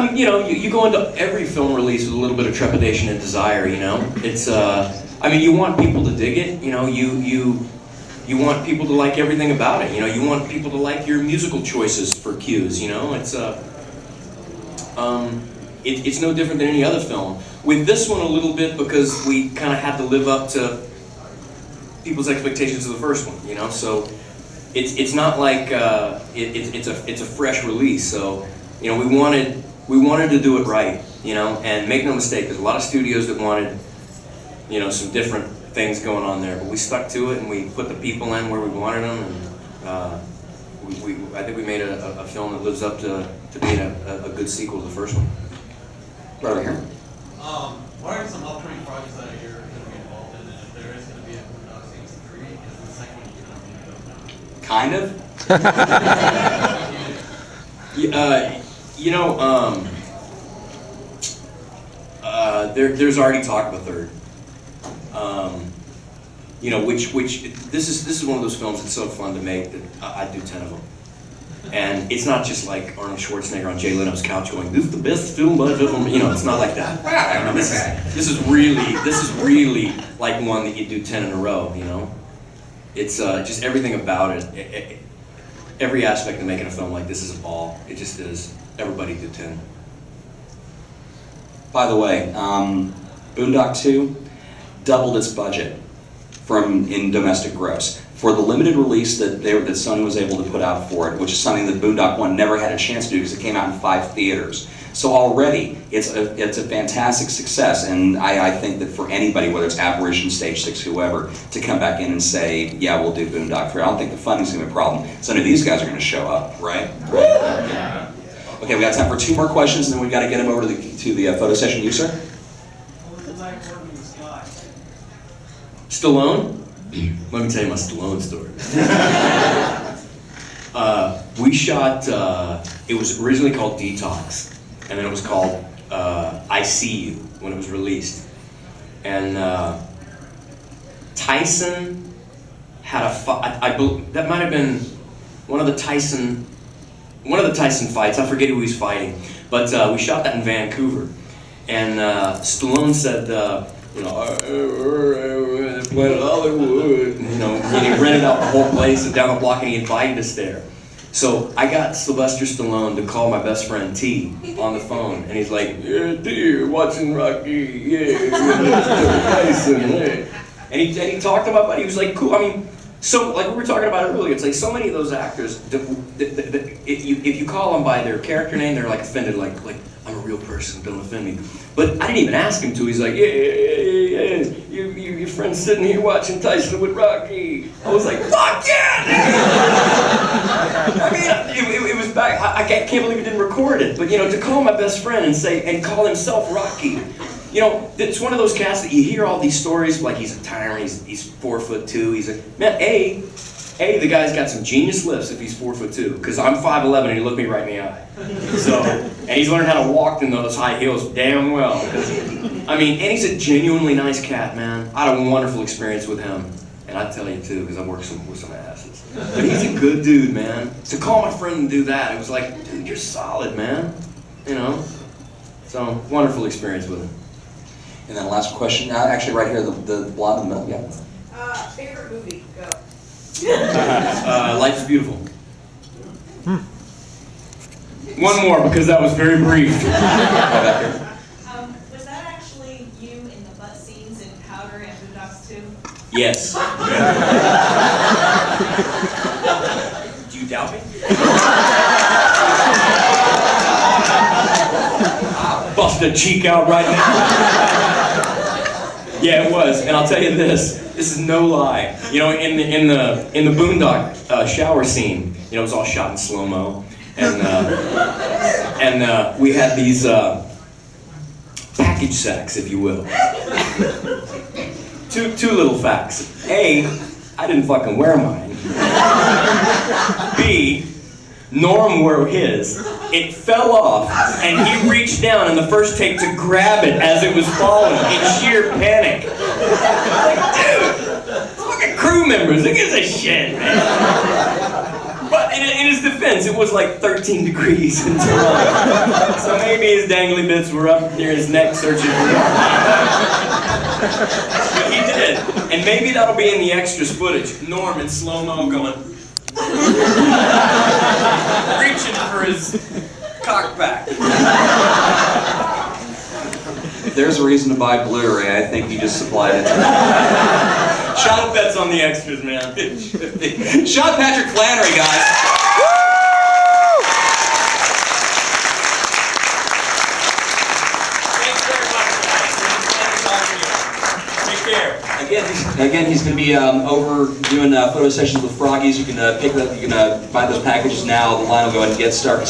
I mean, you know, you go into every film release with a little bit of trepidation and desire, you know? It's, I mean, you want people to dig it, you know, you want people to like everything about it, you know? You want people to like your musical choices for cues, you know? It's no different than any other film. With this one a little bit because we kind of had to live up to people's expectations of the first one, you know? So it's not like it's a fresh release. So you know we wanted to do it right, you know. And make no mistake, there's a lot of studios that wanted, you know, some different things going on there, but we stuck to it and we put the people in where we wanted them, and I think we made a film that lives up to being a good sequel to the first one. Right over here. What are some upcoming projects that you're going to be involved in, and if there is going to be a Boondock Saints 3, is the second one going to be Kind of. You know, there's already talk of a third. You know, which this is one of those films that's so fun to make that I'd do 10 of them. And it's not just like Arnold Schwarzenegger on Jay Leno's couch going, "This is the best film I've ever," you know. It's not like that. I mean, this is really like one that you do 10 in a row. You know, it's just everything about it. Every aspect of making a film like this is a ball. It just is. Everybody do 10. By the way, Boondock 2 doubled its budget in domestic gross for the limited release that Sony was able to put out for it, which is something that Boondock 1 never had a chance to do because it came out in 5 theaters. So already it's a fantastic success, and I think that for anybody, whether it's Apparition, Stage 6, whoever, to come back in and say, yeah, we'll do Boondock 3, I don't think the funding's going to be a problem. So none of these guys are going to show up, right? Yeah. Okay, we got time for 2 more questions, and then we've got to get them over to the photo session. You, sir? What was it like working with Scott? Stallone? Let me tell you my Stallone story. We shot, it was originally called Detox, and then it was called I See You when it was released. And Tyson had a fight, that might have been one of the Tyson fights, I forget who he was fighting, but we shot that in Vancouver. And Stallone said, you know, Planet Hollywood, you know, he rented out the whole place and down the block, and he invited us there. So I got Sylvester Stallone to call my best friend T on the phone, and he's like, "Yeah, T, watching Rocky, yeah, Tyson, hey." And he talked about, but he was like, cool. I mean, so like we were talking about it earlier, it's like so many of those actors, if you call them by their character name, they're like offended, like I'm a real person, don't offend me. But I didn't even ask him to. He's like, yeah, your friend's sitting here watching Tyson with Rocky. I was like, fuck yeah, dude! I mean, it was back. I can't believe he didn't record it. But you know, to call my best friend and call himself Rocky. You know, it's one of those cats that you hear all these stories like he's a tyrant, he's 4'2", he's a man. The guy's got some genius lifts if he's 4'2", because I'm 5'11" and he looked me right in the eye. So, and he's learned how to walk in those high heels damn well. I mean, and he's a genuinely nice cat, man. I had a wonderful experience with him, and I tell you too, because I worked with some asses. But he's a good dude, man. To call my friend and do that, it was like, dude, you're solid, man. You know. So wonderful experience with him. And then last question, actually right here, the blonde in the middle, yeah. Favorite movie, go. Life is Beautiful. One more, because that was very brief. Was that actually you in the butt scenes in Powder and Boondocks 2? Yes. Do you doubt me? Bust a cheek out right now. Yeah, it was, and I'll tell you this is no lie. You know, in the Boondock shower scene, you know, it was all shot in slow-mo, and we had these package sacks, if you will. Two little facts. A, I didn't fucking wear mine. B, Norm wore his. It fell off, and he reached down in the first take to grab it as it was falling in sheer panic. Like, dude, it's fucking crew members. Who gives a shit, man? But in his defense, it was like 13 degrees in Toronto. So maybe his dangly bits were up near his neck searching for more. But he did. And maybe that'll be in the extras footage. Norm in slow-mo going. Reaching for his cock back. If there's a reason to buy Blu-ray, I think you just supplied it. Sean, that's on the extras, man. Sean Patrick Flanery, guys. Thanks very much, guys. It's fun talking to you. Take care. Again, he's going to be over doing photo sessions with Froggies. You can pick up, you can buy those packages now. The line will go ahead and get started.